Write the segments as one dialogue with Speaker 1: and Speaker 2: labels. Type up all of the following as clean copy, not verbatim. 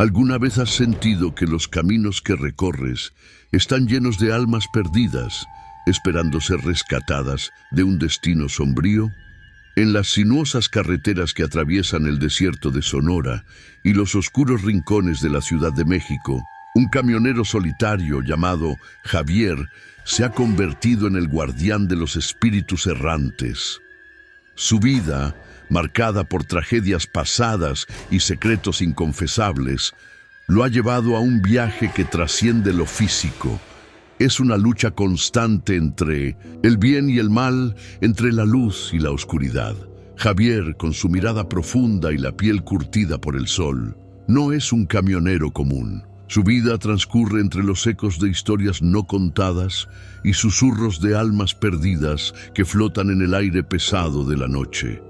Speaker 1: ¿Alguna vez has sentido que los caminos que recorres están llenos de almas perdidas, esperando ser rescatadas de un destino sombrío? En las sinuosas carreteras que atraviesan el desierto de Sonora y los oscuros rincones de la Ciudad de México, un camionero solitario llamado Javier se ha convertido en el guardián de los espíritus errantes. Su vida, marcada por tragedias pasadas y secretos inconfesables, lo ha llevado a un viaje que trasciende lo físico. Es una lucha constante entre el bien y el mal, entre la luz y la oscuridad. Javier, con su mirada profunda y la piel curtida por el sol, no es un camionero común. Su vida transcurre entre los ecos de historias no contadas y susurros de almas perdidas que flotan en el aire pesado de la noche.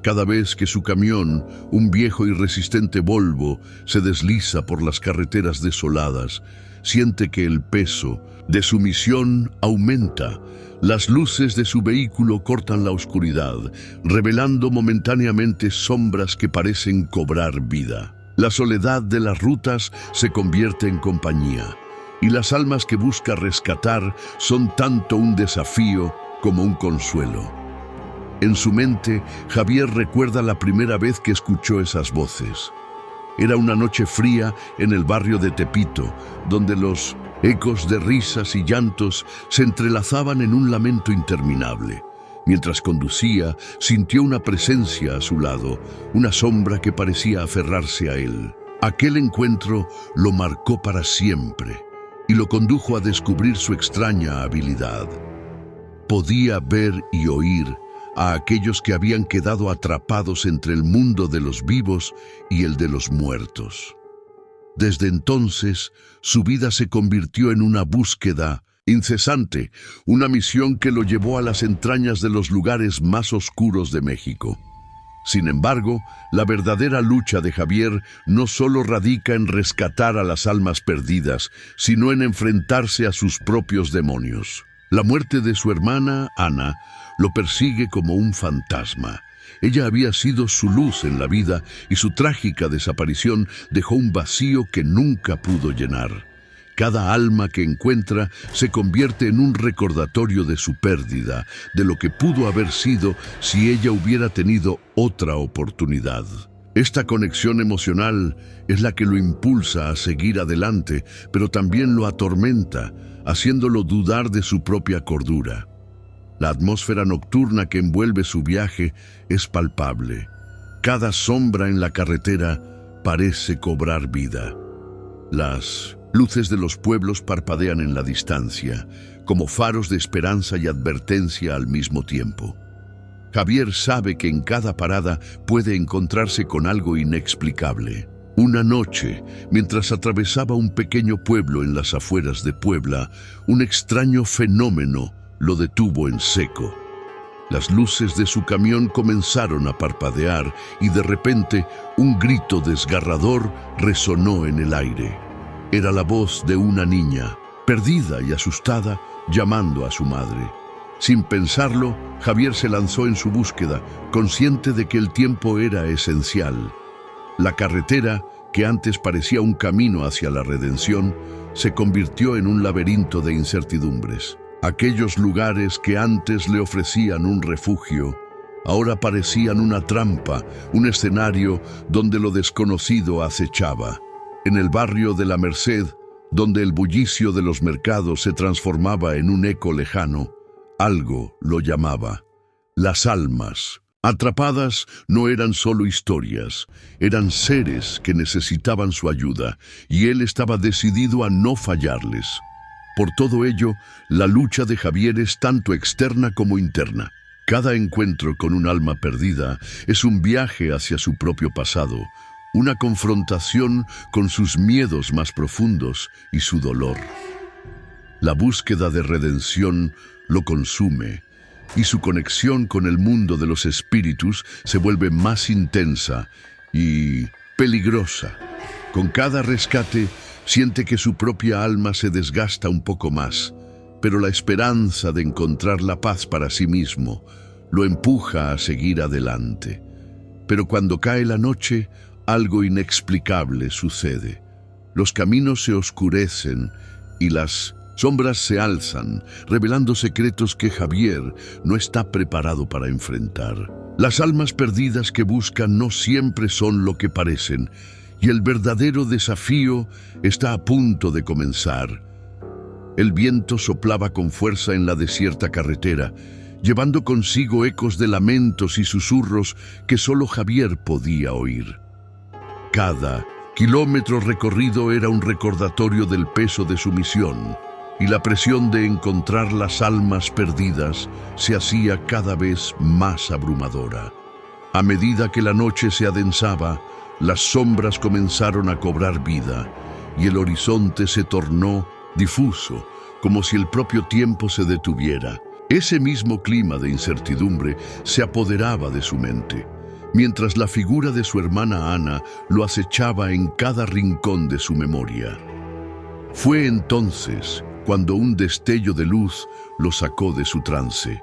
Speaker 1: Cada vez que su camión, un viejo y resistente Volvo, se desliza por las carreteras desoladas, siente que el peso de su misión aumenta. Las luces de su vehículo cortan la oscuridad, revelando momentáneamente sombras que parecen cobrar vida. La soledad de las rutas se convierte en compañía, y las almas que busca rescatar son tanto un desafío como un consuelo. En su mente, Javier recuerda la primera vez que escuchó esas voces. Era una noche fría en el barrio de Tepito, donde los ecos de risas y llantos se entrelazaban en un lamento interminable. Mientras conducía, sintió una presencia a su lado, una sombra que parecía aferrarse a él. Aquel encuentro lo marcó para siempre y lo condujo a descubrir su extraña habilidad. Podía ver y oír a aquellos que habían quedado atrapados entre el mundo de los vivos y el de los muertos. Desde entonces, su vida se convirtió en una búsqueda incesante, una misión que lo llevó a las entrañas de los lugares más oscuros de México. Sin embargo, la verdadera lucha de Javier no solo radica en rescatar a las almas perdidas, sino en enfrentarse a sus propios demonios. La muerte de su hermana, Ana, lo persigue como un fantasma. Ella había sido su luz en la vida y su trágica desaparición dejó un vacío que nunca pudo llenar. Cada alma que encuentra se convierte en un recordatorio de su pérdida, de lo que pudo haber sido si ella hubiera tenido otra oportunidad. Esta conexión emocional es la que lo impulsa a seguir adelante, pero también lo atormenta, haciéndolo dudar de su propia cordura. La atmósfera nocturna que envuelve su viaje es palpable. Cada sombra en la carretera parece cobrar vida. Las luces de los pueblos parpadean en la distancia, como faros de esperanza y advertencia al mismo tiempo. Javier sabe que en cada parada puede encontrarse con algo inexplicable. Una noche, mientras atravesaba un pequeño pueblo en las afueras de Puebla, un extraño fenómeno lo detuvo en seco. Las luces de su camión comenzaron a parpadear y de repente un grito desgarrador resonó en el aire. Era la voz de una niña, perdida y asustada, llamando a su madre. Sin pensarlo, Javier se lanzó en su búsqueda, consciente de que el tiempo era esencial. La carretera, que antes parecía un camino hacia la redención, se convirtió en un laberinto de incertidumbres. Aquellos lugares que antes le ofrecían un refugio, ahora parecían una trampa, un escenario donde lo desconocido acechaba. En el barrio de La Merced, donde el bullicio de los mercados se transformaba en un eco lejano, algo lo llamaba. Las almas atrapadas no eran solo historias, eran seres que necesitaban su ayuda, y él estaba decidido a no fallarles. Por todo ello, la lucha de Javier es tanto externa como interna. Cada encuentro con un alma perdida es un viaje hacia su propio pasado, una confrontación con sus miedos más profundos y su dolor. La búsqueda de redención lo consume, y su conexión con el mundo de los espíritus se vuelve más intensa y peligrosa. Con cada rescate, siente que su propia alma se desgasta un poco más, pero la esperanza de encontrar la paz para sí mismo lo empuja a seguir adelante. Pero cuando cae la noche, algo inexplicable sucede. Los caminos se oscurecen y las sombras se alzan, revelando secretos que Javier no está preparado para enfrentar. Las almas perdidas que buscan no siempre son lo que parecen, y el verdadero desafío está a punto de comenzar. El viento soplaba con fuerza en la desierta carretera, llevando consigo ecos de lamentos y susurros que solo Javier podía oír. Cada kilómetro recorrido era un recordatorio del peso de su misión, y la presión de encontrar las almas perdidas se hacía cada vez más abrumadora. A medida que la noche se adensaba, las sombras comenzaron a cobrar vida, y el horizonte se tornó difuso, como si el propio tiempo se detuviera. Ese mismo clima de incertidumbre se apoderaba de su mente, mientras la figura de su hermana Ana lo acechaba en cada rincón de su memoria. Fue entonces cuando un destello de luz lo sacó de su trance.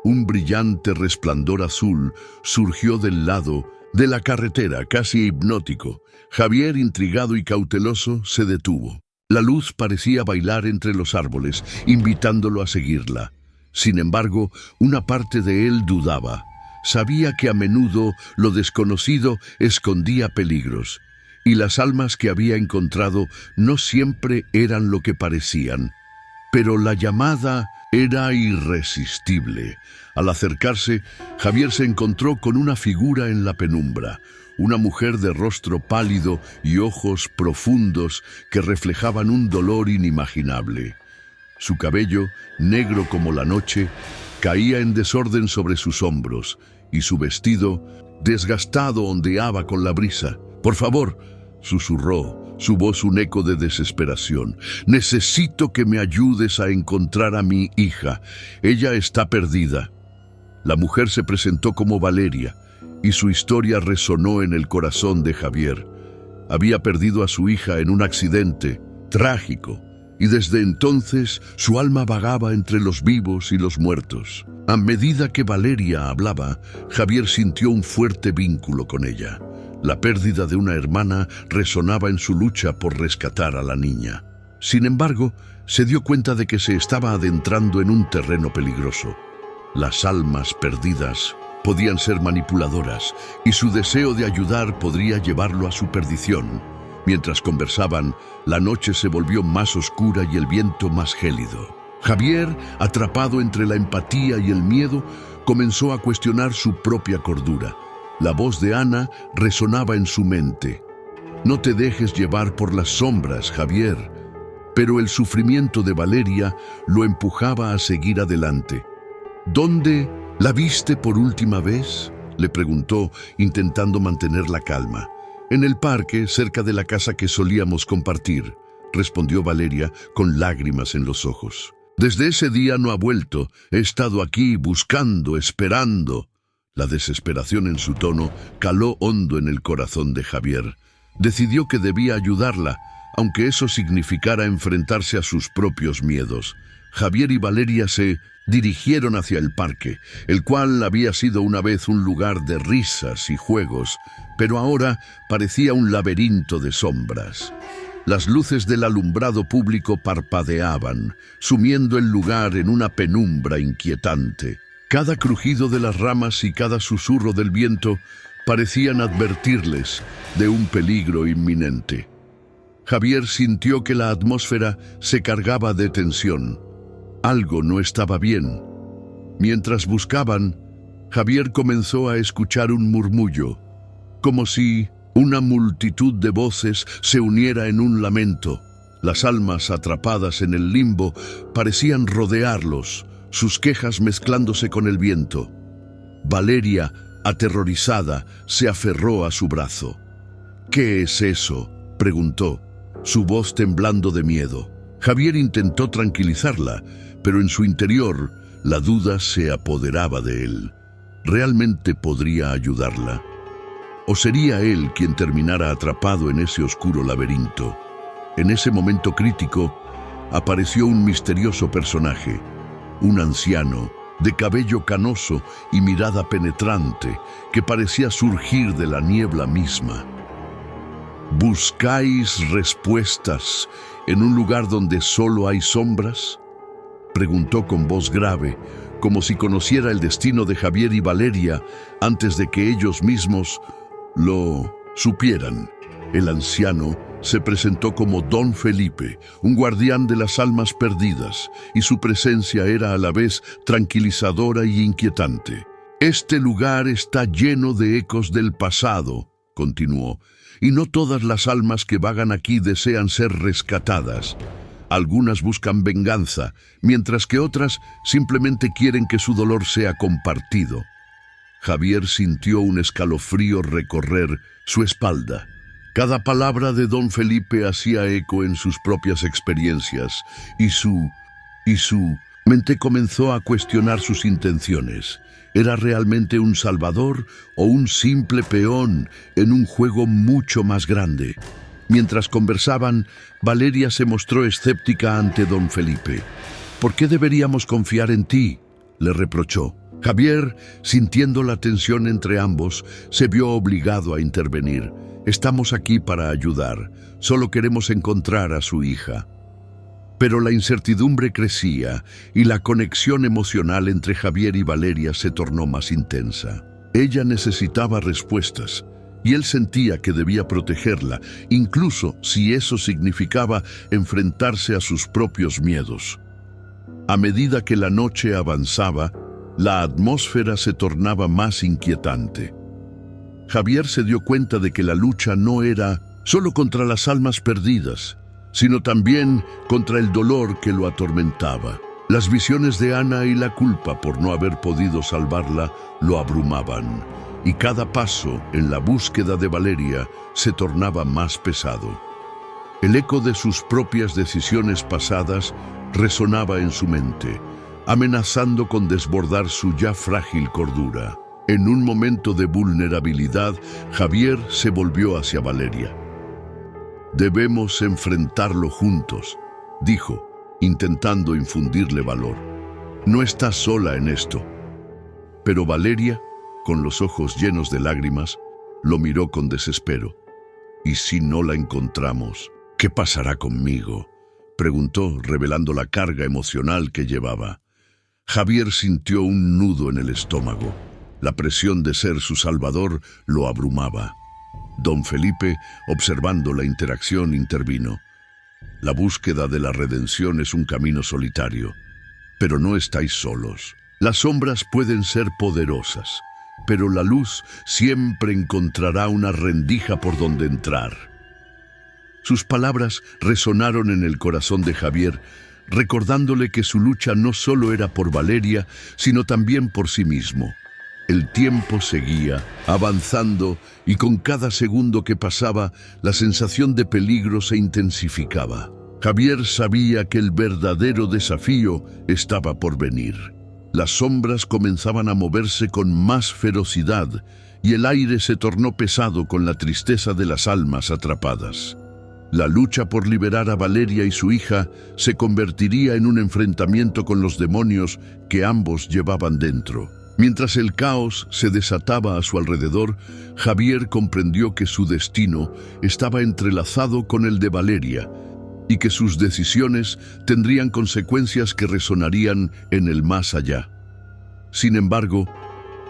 Speaker 1: Un brillante resplandor azul surgió del lado de la carretera, casi hipnótico. Javier, intrigado y cauteloso, se detuvo. La luz parecía bailar entre los árboles, invitándolo a seguirla. Sin embargo, una parte de él dudaba. Sabía que a menudo lo desconocido escondía peligros, y las almas que había encontrado no siempre eran lo que parecían. Pero la llamada era irresistible. Al acercarse, Javier se encontró con una figura en la penumbra, una mujer de rostro pálido y ojos profundos que reflejaban un dolor inimaginable. Su cabello, negro como la noche, caía en desorden sobre sus hombros, y su vestido, desgastado, ondeaba con la brisa. «Por favor», susurró, su voz un eco de desesperación. «Necesito que me ayudes a encontrar a mi hija. Ella está perdida». La mujer se presentó como Valeria, y su historia resonó en el corazón de Javier. Había perdido a su hija en un accidente trágico, y desde entonces su alma vagaba entre los vivos y los muertos. A medida que Valeria hablaba, Javier sintió un fuerte vínculo con ella. La pérdida de una hermana resonaba en su lucha por rescatar a la niña. Sin embargo, se dio cuenta de que se estaba adentrando en un terreno peligroso. Las almas perdidas podían ser manipuladoras, y su deseo de ayudar podría llevarlo a su perdición. Mientras conversaban, la noche se volvió más oscura y el viento más gélido. Javier, atrapado entre la empatía y el miedo, comenzó a cuestionar su propia cordura. La voz de Ana resonaba en su mente. «No te dejes llevar por las sombras, Javier». Pero el sufrimiento de Valeria lo empujaba a seguir adelante. «¿Dónde la viste por última vez?», le preguntó, intentando mantener la calma. «En el parque, cerca de la casa que solíamos compartir», respondió Valeria con lágrimas en los ojos. «Desde ese día no ha vuelto. He estado aquí buscando, esperando». La desesperación en su tono caló hondo en el corazón de Javier. Decidió que debía ayudarla, aunque eso significara enfrentarse a sus propios miedos. Javier y Valeria se dirigieron hacia el parque, el cual había sido una vez un lugar de risas y juegos, pero ahora parecía un laberinto de sombras. Las luces del alumbrado público parpadeaban, sumiendo el lugar en una penumbra inquietante. Cada crujido de las ramas y cada susurro del viento parecían advertirles de un peligro inminente. Javier sintió que la atmósfera se cargaba de tensión. Algo no estaba bien. Mientras buscaban, Javier comenzó a escuchar un murmullo, como si una multitud de voces se uniera en un lamento. Las almas atrapadas en el limbo parecían rodearlos, sus quejas mezclándose con el viento. Valeria, aterrorizada, se aferró a su brazo. «¿Qué es eso?», preguntó, su voz temblando de miedo. Javier intentó tranquilizarla, pero en su interior la duda se apoderaba de él. ¿Realmente podría ayudarla? ¿O sería él quien terminara atrapado en ese oscuro laberinto? En ese momento crítico, apareció un misterioso personaje, un anciano, de cabello canoso y mirada penetrante, que parecía surgir de la niebla misma. ¿Buscáis respuestas en un lugar donde solo hay sombras?, preguntó con voz grave, como si conociera el destino de Javier y Valeria antes de que ellos mismos lo supieran. El anciano se presentó como Don Felipe, un guardián de las almas perdidas, y su presencia era a la vez tranquilizadora y inquietante. «Este lugar está lleno de ecos del pasado», continuó, «y no todas las almas que vagan aquí desean ser rescatadas. Algunas buscan venganza, mientras que otras simplemente quieren que su dolor sea compartido». Javier sintió un escalofrío recorrer su espalda. Cada palabra de Don Felipe hacía eco en sus propias experiencias, y su mente comenzó a cuestionar sus intenciones. ¿Era realmente un salvador o un simple peón en un juego mucho más grande? Mientras conversaban, Valeria se mostró escéptica ante Don Felipe. «¿Por qué deberíamos confiar en ti?», le reprochó. Javier, sintiendo la tensión entre ambos, se vio obligado a intervenir. «Estamos aquí para ayudar. Solo queremos encontrar a su hija». Pero la incertidumbre crecía y la conexión emocional entre Javier y Valeria se tornó más intensa. Ella necesitaba respuestas, y él sentía que debía protegerla, incluso si eso significaba enfrentarse a sus propios miedos. A medida que la noche avanzaba, la atmósfera se tornaba más inquietante. Javier se dio cuenta de que la lucha no era solo contra las almas perdidas, sino también contra el dolor que lo atormentaba. Las visiones de Ana y la culpa por no haber podido salvarla lo abrumaban, y cada paso en la búsqueda de Valeria se tornaba más pesado. El eco de sus propias decisiones pasadas resonaba en su mente, amenazando con desbordar su ya frágil cordura. En un momento de vulnerabilidad, Javier se volvió hacia Valeria. «Debemos enfrentarlo juntos», dijo, intentando infundirle valor. «No estás sola en esto». Pero Valeria, con los ojos llenos de lágrimas, lo miró con desespero. «¿Y si no la encontramos? ¿Qué pasará conmigo?», preguntó, revelando la carga emocional que llevaba. Javier sintió un nudo en el estómago. La presión de ser su salvador lo abrumaba. Don Felipe, observando la interacción, intervino. «La búsqueda de la redención es un camino solitario, pero no estáis solos. Las sombras pueden ser poderosas, pero la luz siempre encontrará una rendija por donde entrar». Sus palabras resonaron en el corazón de Javier, recordándole que su lucha no solo era por Valeria, sino también por sí mismo. El tiempo seguía, avanzando, y con cada segundo que pasaba, la sensación de peligro se intensificaba. Javier sabía que el verdadero desafío estaba por venir. Las sombras comenzaban a moverse con más ferocidad, y el aire se tornó pesado con la tristeza de las almas atrapadas. La lucha por liberar a Valeria y su hija se convertiría en un enfrentamiento con los demonios que ambos llevaban dentro. Mientras el caos se desataba a su alrededor, Javier comprendió que su destino estaba entrelazado con el de Valeria y que sus decisiones tendrían consecuencias que resonarían en el más allá. Sin embargo,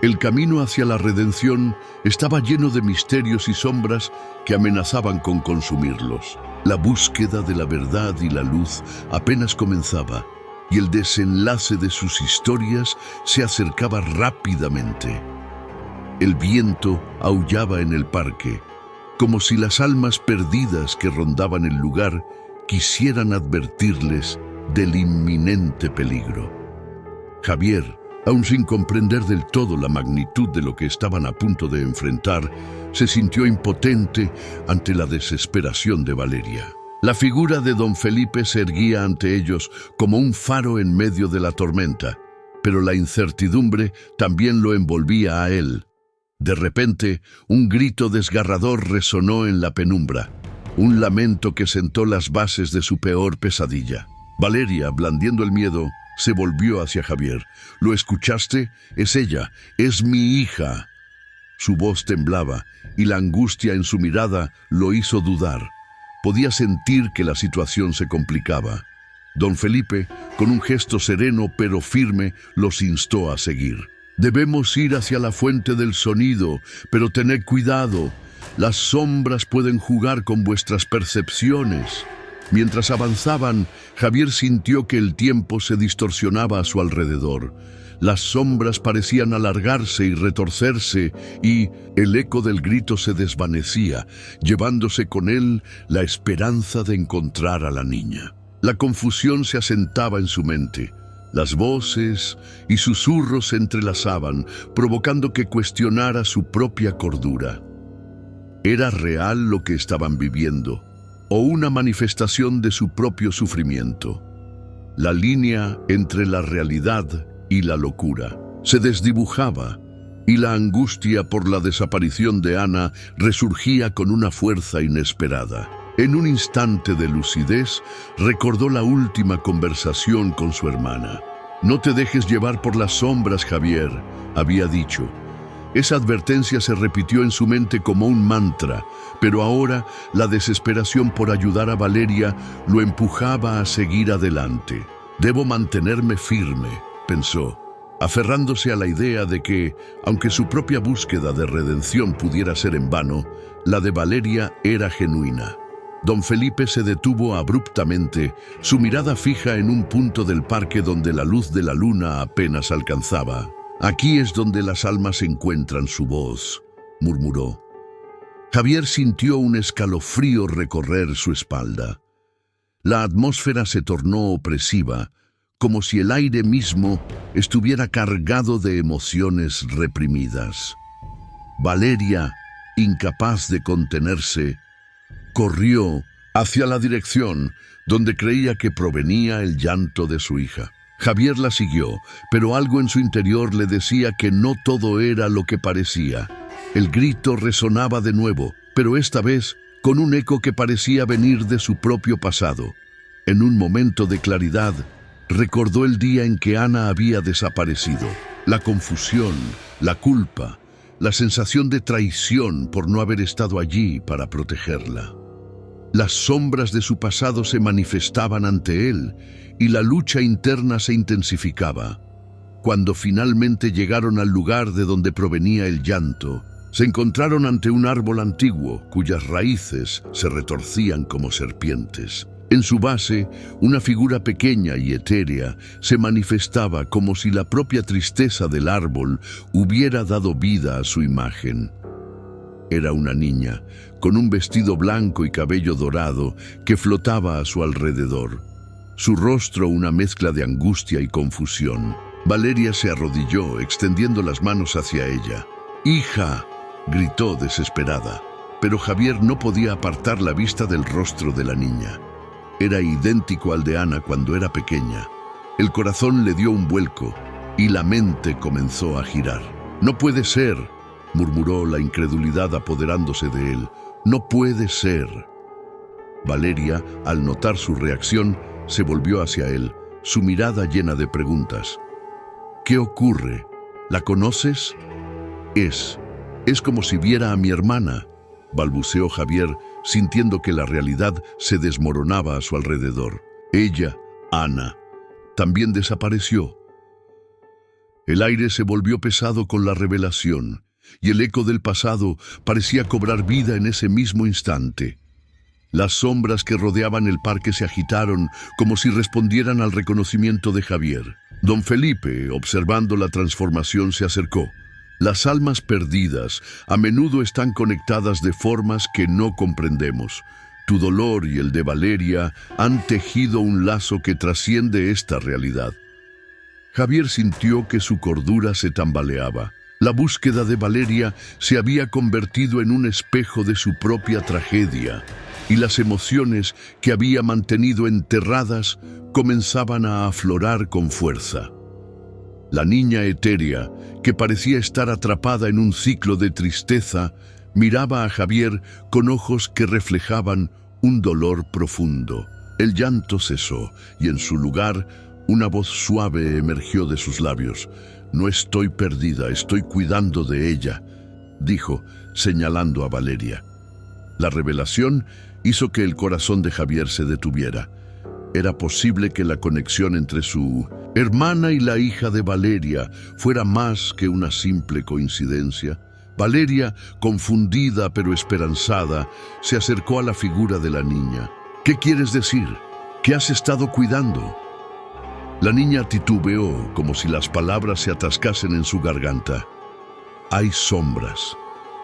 Speaker 1: el camino hacia la redención estaba lleno de misterios y sombras que amenazaban con consumirlos. La búsqueda de la verdad y la luz apenas comenzaba, y el desenlace de sus historias se acercaba rápidamente. El viento aullaba en el parque, como si las almas perdidas que rondaban el lugar quisieran advertirles del inminente peligro. Javier, aún sin comprender del todo la magnitud de lo que estaban a punto de enfrentar, se sintió impotente ante la desesperación de Valeria. La figura de Don Felipe se erguía ante ellos como un faro en medio de la tormenta, pero la incertidumbre también lo envolvía a él. De repente, un grito desgarrador resonó en la penumbra, un lamento que sentó las bases de su peor pesadilla. Valeria, blandiendo el miedo, se volvió hacia Javier. «¿Lo escuchaste? Es ella, es mi hija». Su voz temblaba y la angustia en su mirada lo hizo dudar. Podía sentir que la situación se complicaba. Don Felipe, con un gesto sereno pero firme, los instó a seguir. Debemos ir hacia la fuente del sonido, pero tened cuidado. Las sombras pueden jugar con vuestras percepciones. Mientras avanzaban, Javier sintió que el tiempo se distorsionaba a su alrededor. Las sombras parecían alargarse y retorcerse, y el eco del grito se desvanecía, llevándose con él la esperanza de encontrar a la niña. La confusión se asentaba en su mente. Las voces y susurros se entrelazaban, provocando que cuestionara su propia cordura. ¿Era real lo que estaban viviendo, o una manifestación de su propio sufrimiento? La línea entre la realidad y la locura se desdibujaba, y la angustia por la desaparición de Ana resurgía con una fuerza inesperada. En un instante de lucidez, recordó la última conversación con su hermana. «No te dejes llevar por las sombras, Javier», había dicho. Esa advertencia se repitió en su mente como un mantra, pero ahora la desesperación por ayudar a Valeria lo empujaba a seguir adelante. «Debo mantenerme firme», pensó, aferrándose a la idea de que, aunque su propia búsqueda de redención pudiera ser en vano, la de Valeria era genuina. Don Felipe se detuvo abruptamente, su mirada fija en un punto del parque donde la luz de la luna apenas alcanzaba. «Aquí es donde las almas encuentran su voz», murmuró. Javier sintió un escalofrío recorrer su espalda. La atmósfera se tornó opresiva, como si el aire mismo estuviera cargado de emociones reprimidas. Valeria, incapaz de contenerse, corrió hacia la dirección donde creía que provenía el llanto de su hija. Javier la siguió, pero algo en su interior le decía que no todo era lo que parecía. El grito resonaba de nuevo, pero esta vez con un eco que parecía venir de su propio pasado. En un momento de claridad, recordó el día en que Ana había desaparecido. La confusión, la culpa, la sensación de traición por no haber estado allí para protegerla. Las sombras de su pasado se manifestaban ante él y la lucha interna se intensificaba. Cuando finalmente llegaron al lugar de donde provenía el llanto, se encontraron ante un árbol antiguo cuyas raíces se retorcían como serpientes. En su base, una figura pequeña y etérea se manifestaba como si la propia tristeza del árbol hubiera dado vida a su imagen. Era una niña, con un vestido blanco y cabello dorado que flotaba a su alrededor. Su rostro una mezcla de angustia y confusión. Valeria se arrodilló, extendiendo las manos hacia ella. «¡Hija!», gritó desesperada, pero Javier no podía apartar la vista del rostro de la niña. Era idéntico al de Ana cuando era pequeña. El corazón le dio un vuelco y la mente comenzó a girar. «No puede ser», murmuró, la incredulidad apoderándose de él. «No puede ser». Valeria, al notar su reacción, se volvió hacia él, su mirada llena de preguntas. «¿Qué ocurre? ¿La conoces?» Es como si viera a mi hermana», balbuceó Javier, sintiendo que la realidad se desmoronaba a su alrededor. Ella, Ana, también desapareció. El aire se volvió pesado con la revelación, y el eco del pasado parecía cobrar vida en ese mismo instante. Las sombras que rodeaban el parque se agitaron como si respondieran al reconocimiento de Javier. Don Felipe, observando la transformación, se acercó. Las almas perdidas a menudo están conectadas de formas que no comprendemos. Tu dolor y el de Valeria han tejido un lazo que trasciende esta realidad. Javier sintió que su cordura se tambaleaba. La búsqueda de Valeria se había convertido en un espejo de su propia tragedia, y las emociones que había mantenido enterradas comenzaban a aflorar con fuerza. La niña etérea, que parecía estar atrapada en un ciclo de tristeza, miraba a Javier con ojos que reflejaban un dolor profundo. El llanto cesó y en su lugar una voz suave emergió de sus labios. «No estoy perdida, estoy cuidando de ella». dijo, señalando a Valeria. La revelación hizo que el corazón de Javier se detuviera. Era posible que la conexión entre su hermana y la hija de Valeria fuera más que una simple coincidencia. Valeria, confundida pero esperanzada, se acercó a la figura de la niña. ¿Qué quieres decir? ¿Qué has estado cuidando? La niña titubeó, como si las palabras se atascasen en su garganta. Hay sombras,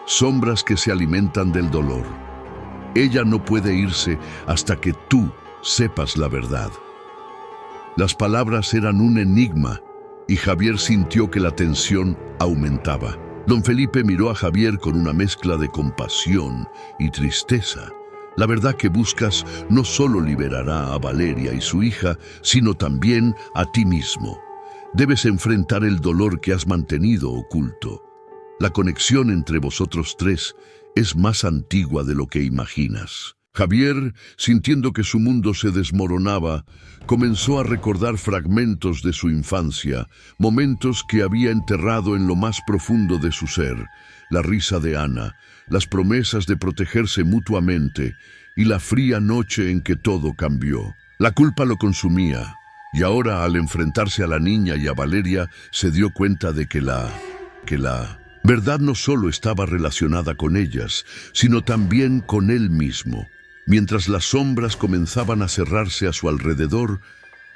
Speaker 1: sombras que se alimentan del dolor. Ella no puede irse hasta que tú sepas la verdad. Las palabras eran un enigma y Javier sintió que la tensión aumentaba. Don Felipe miró a Javier con una mezcla de compasión y tristeza. La verdad que buscas no solo liberará a Valeria y su hija, sino también a ti mismo. Debes enfrentar el dolor que has mantenido oculto. La conexión entre vosotros tres es más antigua de lo que imaginas. Javier, sintiendo que su mundo se desmoronaba, comenzó a recordar fragmentos de su infancia, momentos que había enterrado en lo más profundo de su ser, la risa de Ana, las promesas de protegerse mutuamente y la fría noche en que todo cambió. La culpa lo consumía, y ahora al enfrentarse a la niña y a Valeria se dio cuenta de que la verdad no solo estaba relacionada con ellas, sino también con él mismo. Mientras las sombras comenzaban a cerrarse a su alrededor,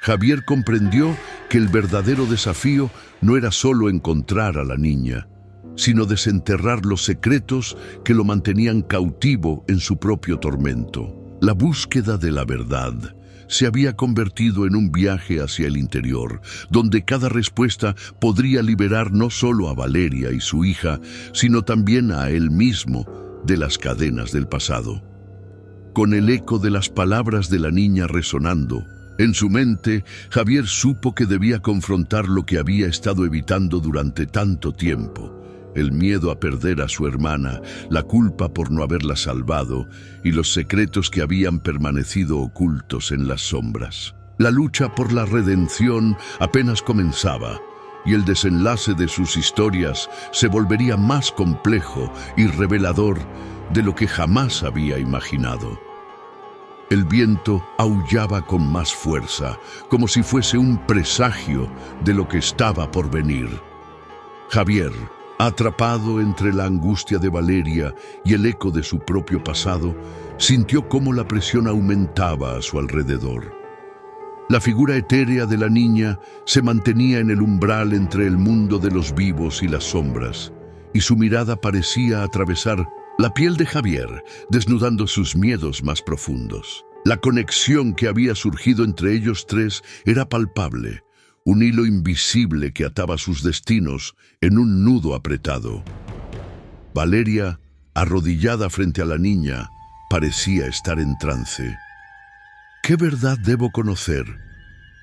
Speaker 1: Javier comprendió que el verdadero desafío no era solo encontrar a la niña, sino desenterrar los secretos que lo mantenían cautivo en su propio tormento. La búsqueda de la verdad se había convertido en un viaje hacia el interior, donde cada respuesta podría liberar no solo a Valeria y su hija, sino también a él mismo de las cadenas del pasado. Con el eco de las palabras de la niña resonando en su mente, Javier supo que debía confrontar lo que había estado evitando durante tanto tiempo. El miedo a perder a su hermana, la culpa por no haberla salvado y los secretos que habían permanecido ocultos en las sombras. La lucha por la redención apenas comenzaba y el desenlace de sus historias se volvería más complejo y revelador de lo que jamás había imaginado. El viento aullaba con más fuerza, como si fuese un presagio de lo que estaba por venir. Javier, atrapado entre la angustia de Valeria y el eco de su propio pasado, sintió cómo la presión aumentaba a su alrededor. La figura etérea de la niña se mantenía en el umbral entre el mundo de los vivos y las sombras, y su mirada parecía atravesar la piel de Javier, desnudando sus miedos más profundos. La conexión que había surgido entre ellos tres era palpable, un hilo invisible que ataba sus destinos en un nudo apretado. Valeria, arrodillada frente a la niña, parecía estar en trance. ¿Qué verdad debo conocer?,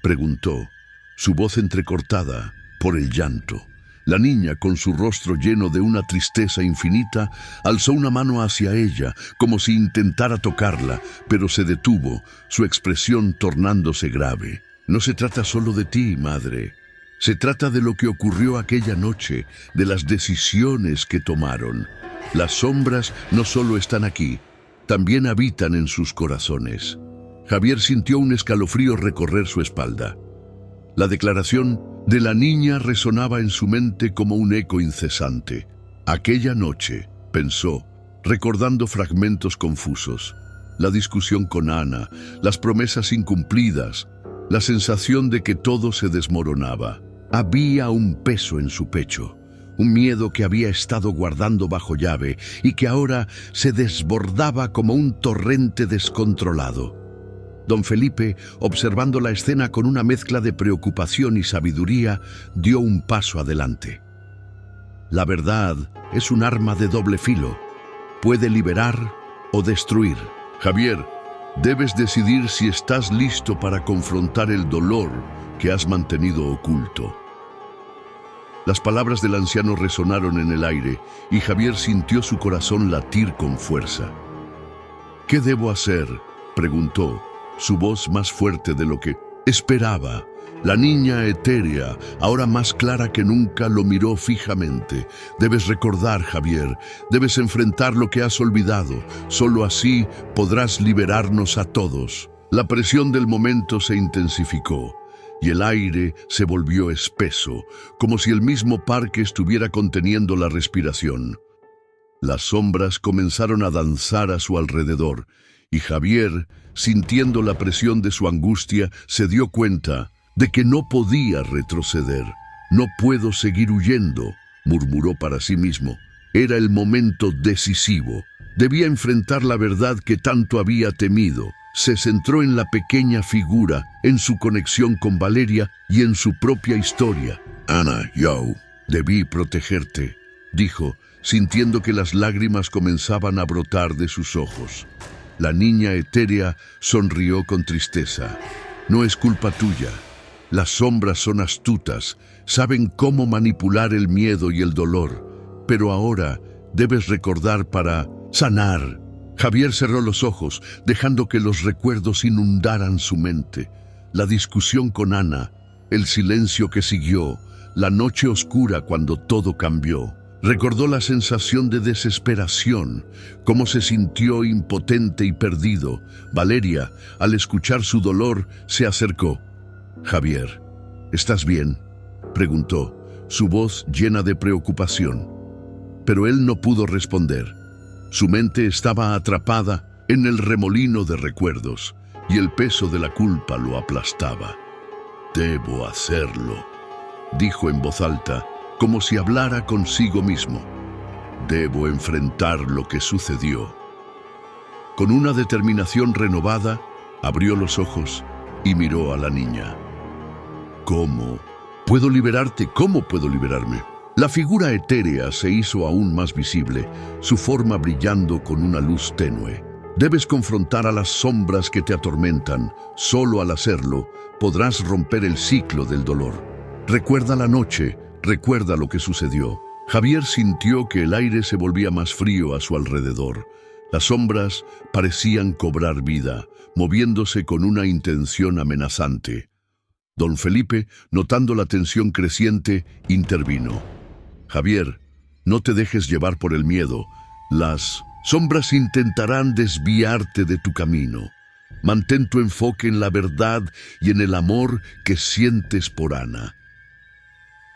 Speaker 1: preguntó, su voz entrecortada por el llanto. La niña, con su rostro lleno de una tristeza infinita, alzó una mano hacia ella, como si intentara tocarla, pero se detuvo, su expresión tornándose grave. No se trata solo de ti, madre. Se trata de lo que ocurrió aquella noche, de las decisiones que tomaron. Las sombras no solo están aquí, también habitan en sus corazones. Javier sintió un escalofrío recorrer su espalda. La declaración de la niña resonaba en su mente como un eco incesante. Aquella noche, pensó, recordando fragmentos confusos, la discusión con Ana, las promesas incumplidas, la sensación de que todo se desmoronaba. Había un peso en su pecho, un miedo que había estado guardando bajo llave y que ahora se desbordaba como un torrente descontrolado. Don Felipe, observando la escena con una mezcla de preocupación y sabiduría, dio un paso adelante. La verdad es un arma de doble filo. Puede liberar o destruir. Javier, debes decidir si estás listo para confrontar el dolor que has mantenido oculto. Las palabras del anciano resonaron en el aire y Javier sintió su corazón latir con fuerza. ¿Qué debo hacer?, preguntó, su voz más fuerte de lo que esperaba, La niña etérea, ahora más clara que nunca, lo miró fijamente. Debes recordar, Javier, debes enfrentar lo que has olvidado. Solo así podrás liberarnos a todos. La presión del momento se intensificó y el aire se volvió espeso, como si el mismo parque estuviera conteniendo la respiración. Las sombras comenzaron a danzar a su alrededor y Javier, sintiendo la presión de su angustia, se dio cuenta de que no podía retroceder. «No puedo seguir huyendo», murmuró para sí mismo. Era el momento decisivo. Debía enfrentar la verdad que tanto había temido. Se centró en la pequeña figura, en su conexión con Valeria y en su propia historia. «Ana, yo debí protegerte», dijo, sintiendo que las lágrimas comenzaban a brotar de sus ojos. La niña etérea sonrió con tristeza. «No es culpa tuya. Las sombras son astutas, saben cómo manipular el miedo y el dolor, pero ahora debes recordar para sanar». Javier cerró los ojos, dejando que los recuerdos inundaran su mente. La discusión con Ana, el silencio que siguió, la noche oscura cuando todo cambió. Recordó la sensación de desesperación, cómo se sintió impotente y perdido. Valeria, al escuchar su dolor, se acercó. «Javier, ¿estás bien?», preguntó, su voz llena de preocupación. Pero él no pudo responder. Su mente estaba atrapada en el remolino de recuerdos y el peso de la culpa lo aplastaba. «Debo hacerlo», dijo en voz alta, como si hablara consigo mismo. «Debo enfrentar lo que sucedió». Con una determinación renovada, abrió los ojos y miró a la niña. «¿Cómo puedo liberarte? ¿Cómo puedo liberarme?». La figura etérea se hizo aún más visible, su forma brillando con una luz tenue. «Debes confrontar a las sombras que te atormentan. Solo al hacerlo podrás romper el ciclo del dolor. Recuerda la noche, recuerda lo que sucedió». Javier sintió que el aire se volvía más frío a su alrededor. Las sombras parecían cobrar vida, moviéndose con una intención amenazante. Don Felipe, notando la tensión creciente, intervino. «Javier, no te dejes llevar por el miedo. Las sombras intentarán desviarte de tu camino. Mantén tu enfoque en la verdad y en el amor que sientes por Ana».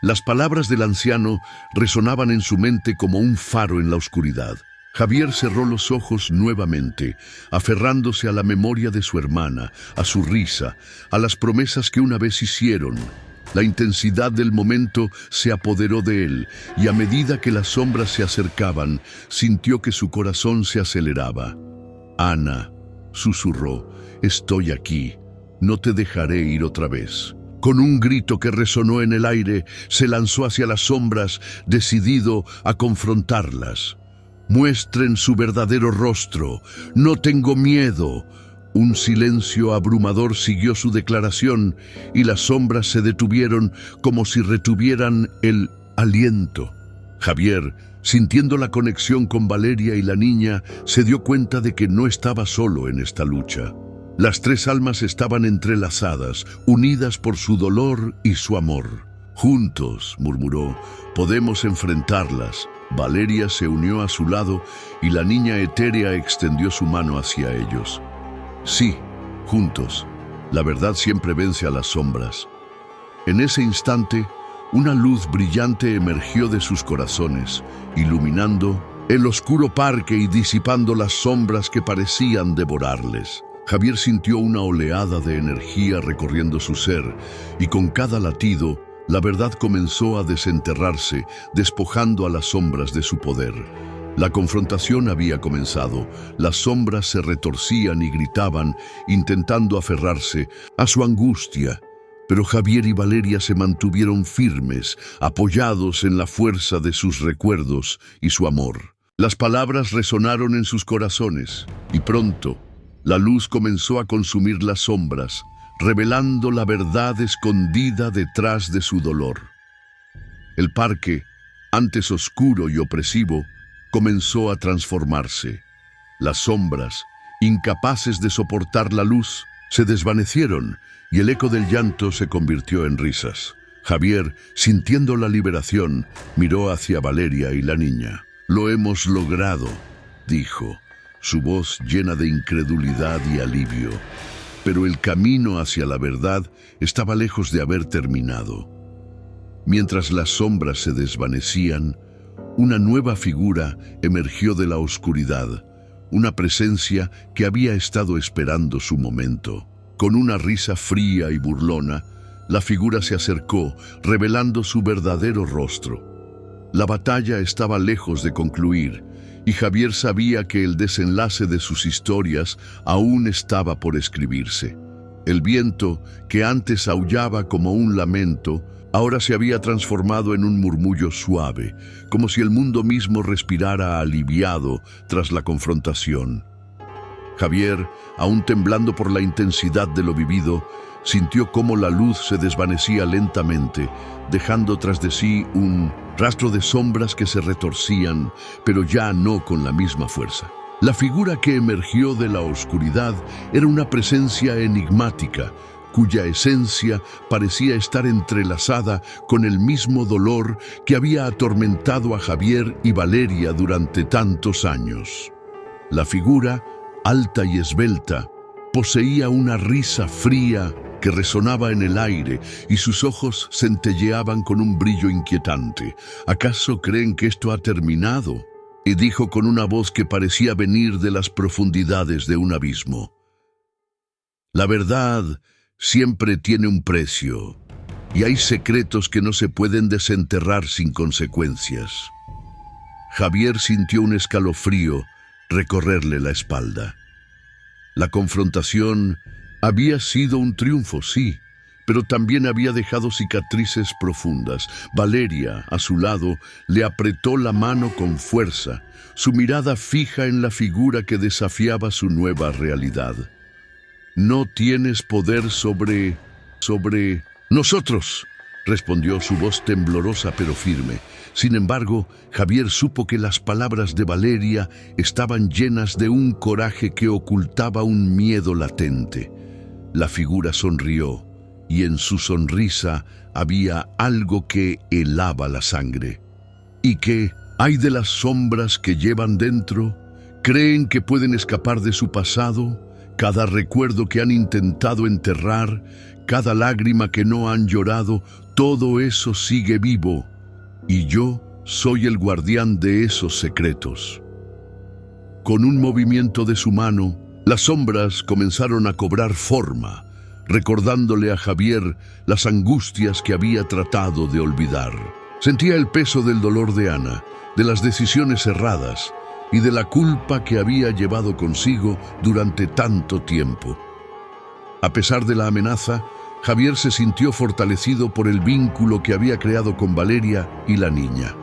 Speaker 1: Las palabras del anciano resonaban en su mente como un faro en la oscuridad. Javier cerró los ojos nuevamente, aferrándose a la memoria de su hermana, a su risa, a las promesas que una vez hicieron. La intensidad del momento se apoderó de él, y a medida que las sombras se acercaban, sintió que su corazón se aceleraba. «Ana», susurró, «estoy aquí, no te dejaré ir otra vez». Con un grito que resonó en el aire, se lanzó hacia las sombras, decidido a confrontarlas. «Muestren su verdadero rostro, no tengo miedo». Un silencio abrumador siguió su declaración y las sombras se detuvieron como si retuvieran el aliento. Javier, sintiendo la conexión con Valeria y la niña, se dio cuenta de que no estaba solo en esta lucha. Las tres almas estaban entrelazadas, unidas por su dolor y su amor. «Juntos», murmuró, «podemos enfrentarlas». Valeria se unió a su lado y la niña etérea extendió su mano hacia ellos. «Sí, juntos. La verdad siempre vence a las sombras». En ese instante, una luz brillante emergió de sus corazones, iluminando el oscuro parque y disipando las sombras que parecían devorarles. Javier sintió una oleada de energía recorriendo su ser, y con cada latido, la verdad comenzó a desenterrarse, despojando a las sombras de su poder. La confrontación había comenzado. Las sombras se retorcían y gritaban, intentando aferrarse a su angustia. Pero Javier y Valeria se mantuvieron firmes, apoyados en la fuerza de sus recuerdos y su amor. Las palabras resonaron en sus corazones, y pronto, la luz comenzó a consumir las sombras, revelando la verdad escondida detrás de su dolor. El parque, antes oscuro y opresivo, comenzó a transformarse. Las sombras, incapaces de soportar la luz, se desvanecieron y el eco del llanto se convirtió en risas. Javier, sintiendo la liberación, miró hacia Valeria y la niña. «Lo hemos logrado», dijo, su voz llena de incredulidad y alivio. Pero el camino hacia la verdad estaba lejos de haber terminado. Mientras las sombras se desvanecían, una nueva figura emergió de la oscuridad, una presencia que había estado esperando su momento. Con una risa fría y burlona, la figura se acercó, revelando su verdadero rostro. La batalla estaba lejos de concluir, y Javier sabía que el desenlace de sus historias aún estaba por escribirse. El viento, que antes aullaba como un lamento, ahora se había transformado en un murmullo suave, como si el mundo mismo respirara aliviado tras la confrontación. Javier, aún temblando por la intensidad de lo vivido, sintió cómo la luz se desvanecía lentamente, dejando tras de sí un rastro de sombras que se retorcían, pero ya no con la misma fuerza. La figura que emergió de la oscuridad era una presencia enigmática, cuya esencia parecía estar entrelazada con el mismo dolor que había atormentado a Javier y Valeria durante tantos años. La figura, alta y esbelta, poseía una risa fría que resonaba en el aire y sus ojos centelleaban con un brillo inquietante. ¿Acaso creen que esto ha terminado?, y dijo con una voz que parecía venir de las profundidades de un abismo. La verdad siempre tiene un precio, y hay secretos que no se pueden desenterrar sin consecuencias. Javier sintió un escalofrío recorrerle la espalda. La confrontación había sido un triunfo, sí, pero también había dejado cicatrices profundas. Valeria, a su lado, le apretó la mano con fuerza, su mirada fija en la figura que desafiaba su nueva realidad. «No tienes poder sobre nosotros», respondió su voz temblorosa pero firme. Sin embargo, Javier supo que las palabras de Valeria estaban llenas de un coraje que ocultaba un miedo latente. La figura sonrió, y en su sonrisa había algo que helaba la sangre. ¿Y qué hay de las sombras que llevan dentro? ¿Creen que pueden escapar de su pasado? Cada recuerdo que han intentado enterrar, cada lágrima que no han llorado, todo eso sigue vivo, y yo soy el guardián de esos secretos. Con un movimiento de su mano, las sombras comenzaron a cobrar forma, recordándole a Javier las angustias que había tratado de olvidar. Sentía el peso del dolor de Ana, de las decisiones erradas y de la culpa que había llevado consigo durante tanto tiempo. A pesar de la amenaza, Javier se sintió fortalecido por el vínculo que había creado con Valeria y la niña.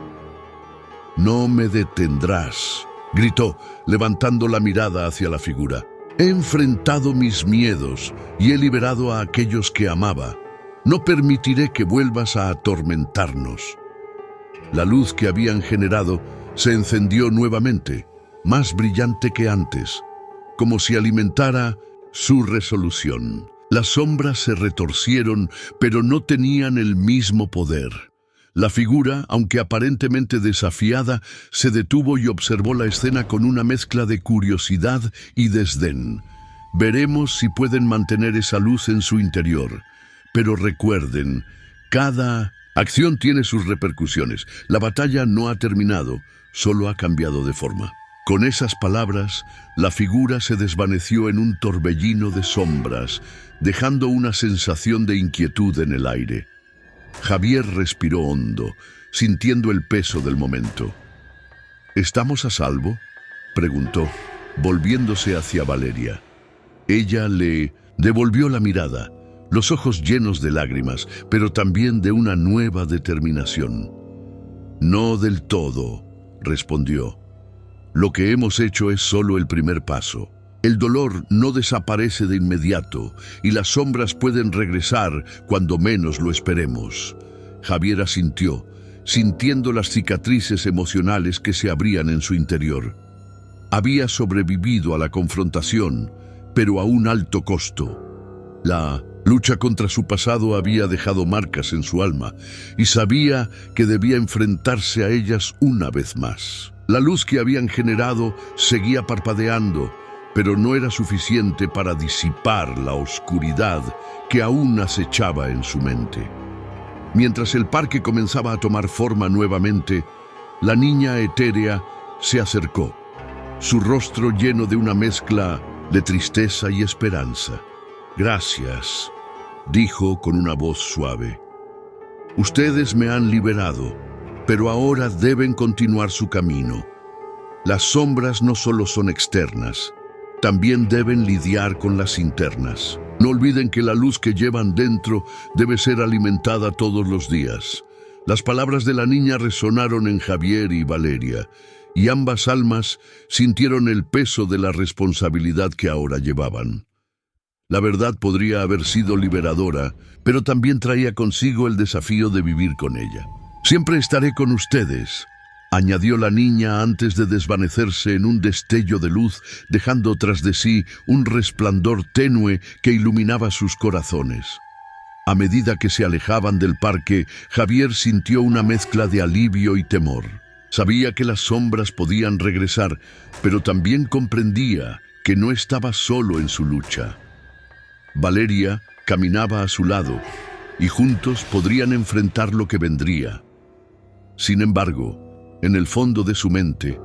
Speaker 1: «No me detendrás», gritó, levantando la mirada hacia la figura. «He enfrentado mis miedos y he liberado a aquellos que amaba. No permitiré que vuelvas a atormentarnos». La luz que habían generado se encendió nuevamente, más brillante que antes, como si alimentara su resolución. Las sombras se retorcieron, pero no tenían el mismo poder. La figura, aunque aparentemente desafiada, se detuvo y observó la escena con una mezcla de curiosidad y desdén. Veremos si pueden mantener esa luz en su interior. Pero recuerden, cada acción tiene sus repercusiones. La batalla no ha terminado, solo ha cambiado de forma. Con esas palabras, la figura se desvaneció en un torbellino de sombras, dejando una sensación de inquietud en el aire. Javier respiró hondo, sintiendo el peso del momento. «¿Estamos a salvo?», preguntó, volviéndose hacia Valeria. Ella le devolvió la mirada, los ojos llenos de lágrimas, pero también de una nueva determinación. «No del todo», respondió. «Lo que hemos hecho es solo el primer paso. El dolor no desaparece de inmediato y las sombras pueden regresar cuando menos lo esperemos». Javier asintió, sintiendo las cicatrices emocionales que se abrían en su interior. Había sobrevivido a la confrontación, pero a un alto costo. La lucha contra su pasado había dejado marcas en su alma y sabía que debía enfrentarse a ellas una vez más. La luz que habían generado seguía parpadeando, pero no era suficiente para disipar la oscuridad que aún acechaba en su mente. Mientras el parque comenzaba a tomar forma nuevamente, la niña etérea se acercó, su rostro lleno de una mezcla de tristeza y esperanza. «Gracias», dijo con una voz suave. «Ustedes me han liberado, pero ahora deben continuar su camino. Las sombras no solo son externas, también deben lidiar con las internas. No olviden que la luz que llevan dentro debe ser alimentada todos los días». Las palabras de la niña resonaron en Javier y Valeria, y ambas almas sintieron el peso de la responsabilidad que ahora llevaban. La verdad podría haber sido liberadora, pero también traía consigo el desafío de vivir con ella. «Siempre estaré con ustedes», añadió la niña antes de desvanecerse en un destello de luz, dejando tras de sí un resplandor tenue que iluminaba sus corazones. A medida que se alejaban del parque, Javier sintió una mezcla de alivio y temor. Sabía que las sombras podían regresar, pero también comprendía que no estaba solo en su lucha. Valeria caminaba a su lado, y juntos podrían enfrentar lo que vendría. Sin embargo, en el fondo de su mente,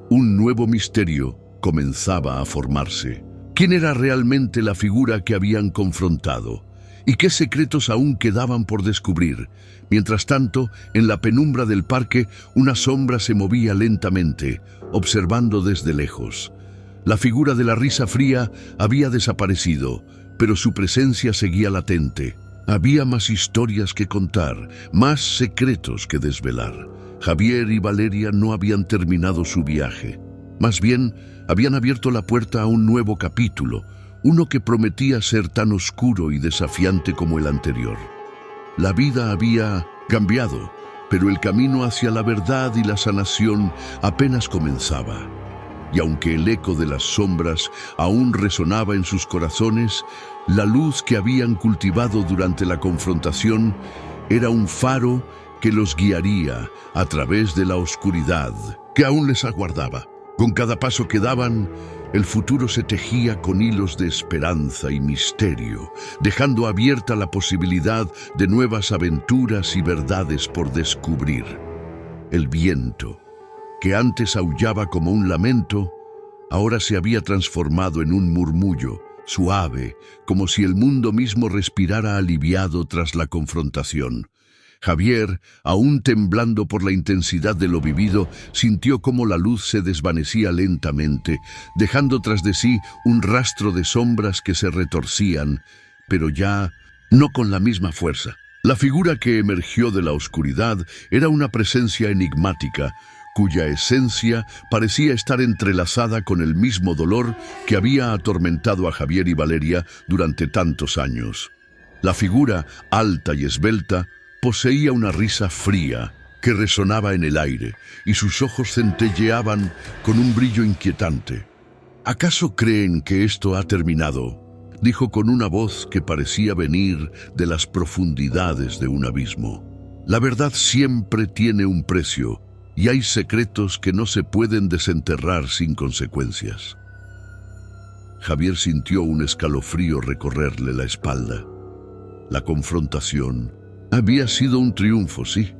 Speaker 1: un nuevo misterio comenzaba a formarse. ¿Quién era realmente la figura que habían confrontado? ¿Y qué secretos aún quedaban por descubrir? Mientras tanto, en la penumbra del parque, una sombra se movía lentamente, observando desde lejos. La figura de la risa fría había desaparecido, pero su presencia seguía latente. Había más historias que contar, más secretos que desvelar. Javier y Valeria no habían terminado su viaje. Más bien, habían abierto la puerta a un nuevo capítulo, uno que prometía ser tan oscuro y desafiante como el anterior. La vida había cambiado, pero el camino hacia la verdad y la sanación apenas comenzaba. Y aunque el eco de las sombras aún resonaba en sus corazones, la luz que habían cultivado durante la confrontación era un faro que los guiaría a través de la oscuridad que aún les aguardaba. Con cada paso que daban, el futuro se tejía con hilos de esperanza y misterio, dejando abierta la posibilidad de nuevas aventuras y verdades por descubrir. El viento, que antes aullaba como un lamento, ahora se había transformado en un murmullo, suave, como si el mundo mismo respirara aliviado tras la confrontación. Javier, aún temblando por la intensidad de lo vivido, sintió cómo la luz se desvanecía lentamente, dejando tras de sí un rastro de sombras que se retorcían, pero ya no con la misma fuerza. La figura que emergió de la oscuridad era una presencia enigmática, cuya esencia parecía estar entrelazada con el mismo dolor que había atormentado a Javier y Valeria durante tantos años. La figura, alta y esbelta, poseía una risa fría que resonaba en el aire, y sus ojos centelleaban con un brillo inquietante. «¿Acaso creen que esto ha terminado?», dijo con una voz que parecía venir de las profundidades de un abismo. «La verdad siempre tiene un precio, y hay secretos que no se pueden desenterrar sin consecuencias». Javier sintió un escalofrío recorrerle la espalda. La confrontación había sido un triunfo, sí,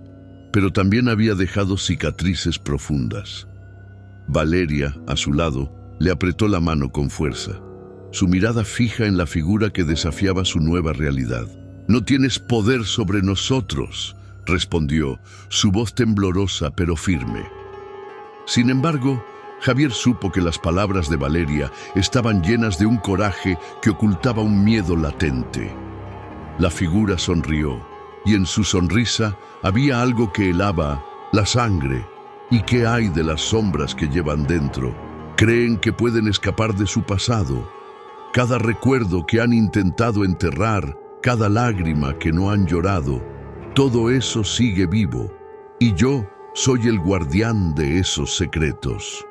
Speaker 1: pero también había dejado cicatrices profundas. Valeria, a su lado, le apretó la mano con fuerza, su mirada fija en la figura que desafiaba su nueva realidad. «No tienes poder sobre nosotros», respondió, su voz temblorosa pero firme. Sin embargo, Javier supo que las palabras de Valeria estaban llenas de un coraje que ocultaba un miedo latente. La figura sonrió, y en su sonrisa había algo que helaba la sangre. ¿Y qué hay de las sombras que llevan dentro? Creen que pueden escapar de su pasado. Cada recuerdo que han intentado enterrar, cada lágrima que no han llorado, todo eso sigue vivo, y yo soy el guardián de esos secretos.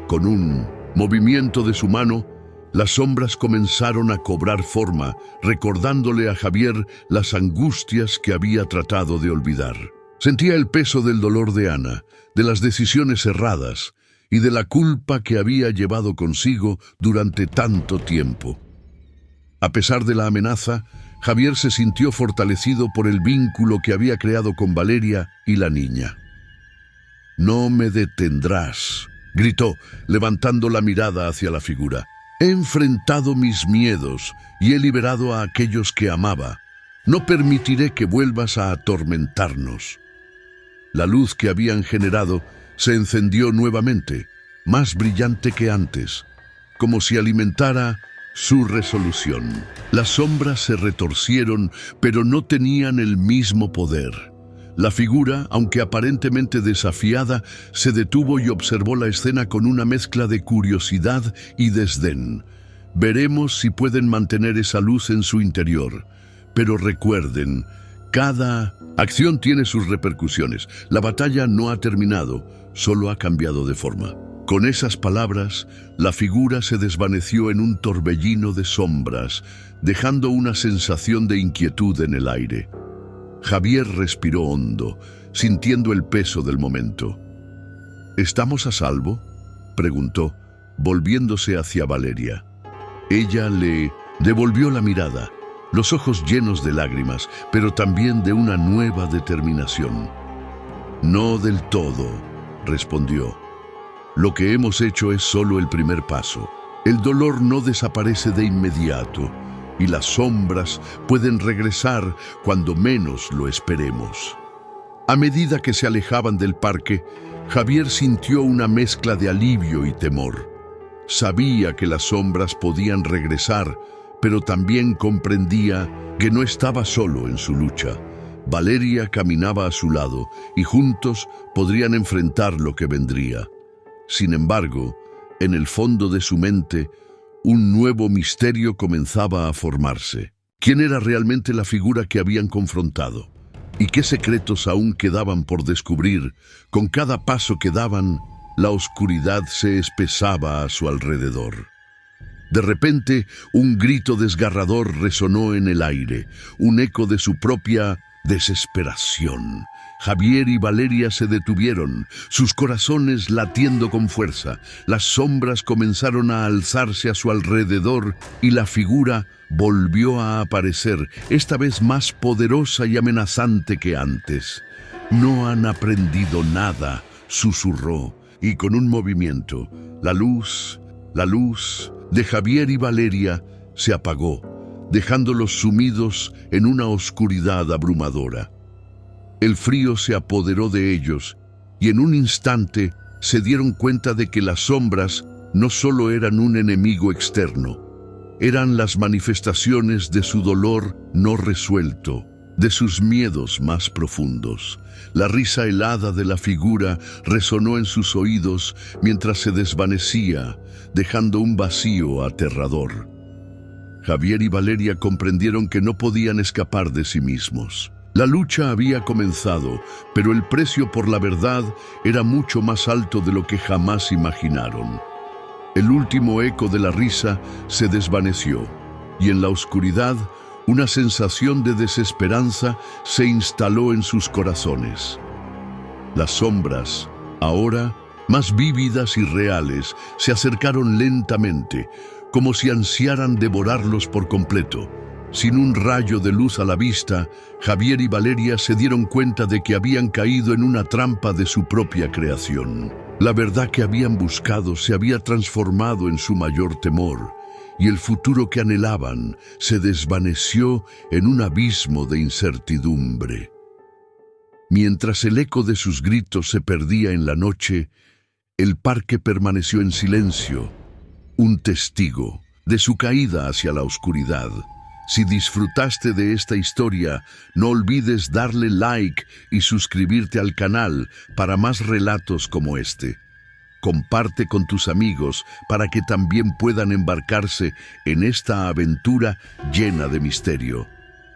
Speaker 1: Con un movimiento de su mano, Las sombras comenzaron a cobrar forma, recordándole a Javier las angustias que había tratado de olvidar. Sentía el peso del dolor de Ana, de las decisiones erradas y de la culpa que había llevado consigo durante tanto tiempo. A pesar de la amenaza, Javier se sintió fortalecido por el vínculo que había creado con Valeria y la niña. «No me detendrás», gritó, levantando la mirada hacia la figura. «He enfrentado mis miedos y he liberado a aquellos que amaba. No permitiré que vuelvas a atormentarnos». La luz que habían generado se encendió nuevamente, más brillante que antes, como si alimentara su resolución. Las sombras se retorcieron, pero no tenían el mismo poder. La figura, aunque aparentemente desafiada, se detuvo y observó la escena con una mezcla de curiosidad y desdén. Veremos si pueden mantener esa luz en su interior. Pero recuerden, cada acción tiene sus repercusiones. La batalla no ha terminado, solo ha cambiado de forma. Con esas palabras, la figura se desvaneció en un torbellino de sombras, dejando una sensación de inquietud en el aire. Javier respiró hondo, sintiendo el peso del momento. «¿Estamos a salvo?», preguntó, volviéndose hacia Valeria. Ella le devolvió la mirada, los ojos llenos de lágrimas, pero también de una nueva determinación. «No del todo», respondió. «Lo que hemos hecho es solo el primer paso. El dolor no desaparece de inmediato, y las sombras pueden regresar cuando menos lo esperemos». A medida que se alejaban del parque, Javier sintió una mezcla de alivio y temor. Sabía que las sombras podían regresar, pero también comprendía que no estaba solo en su lucha. Valeria caminaba a su lado y juntos podrían enfrentar lo que vendría. Sin embargo, en el fondo de su mente, un nuevo misterio comenzaba a formarse. ¿Quién era realmente la figura que habían confrontado? ¿Y qué secretos aún quedaban por descubrir? Con cada paso que daban, la oscuridad se espesaba a su alrededor. De repente, un grito desgarrador resonó en el aire, un eco de su propia desesperación. Javier y Valeria se detuvieron, sus corazones latiendo con fuerza. Las sombras comenzaron a alzarse a su alrededor y la figura volvió a aparecer, esta vez más poderosa y amenazante que antes. «No han aprendido nada», susurró, y con un movimiento, la luz de Javier y Valeria se apagó, dejándolos sumidos en una oscuridad abrumadora. El frío se apoderó de ellos y en un instante se dieron cuenta de que las sombras no solo eran un enemigo externo, eran las manifestaciones de su dolor no resuelto, de sus miedos más profundos. La risa helada de la figura resonó en sus oídos mientras se desvanecía, dejando un vacío aterrador. Javier y Valeria comprendieron que no podían escapar de sí mismos. La lucha había comenzado, pero el precio por la verdad era mucho más alto de lo que jamás imaginaron. El último eco de la risa se desvaneció, y en la oscuridad, una sensación de desesperanza se instaló en sus corazones. Las sombras, ahora más vívidas y reales, se acercaron lentamente, como si ansiaran devorarlos por completo. Sin un rayo de luz a la vista, Javier y Valeria se dieron cuenta de que habían caído en una trampa de su propia creación. La verdad que habían buscado se había transformado en su mayor temor, y el futuro que anhelaban se desvaneció en un abismo de incertidumbre. Mientras el eco de sus gritos se perdía en la noche, el parque permaneció en silencio, un testigo de su caída hacia la oscuridad. Si disfrutaste de esta historia, no olvides darle like y suscribirte al canal para más relatos como este. Comparte con tus amigos para que también puedan embarcarse en esta aventura llena de misterio.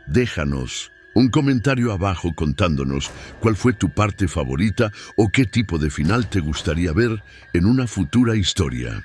Speaker 1: Déjanos un comentario abajo contándonos cuál fue tu parte favorita o qué tipo de final te gustaría ver en una futura historia.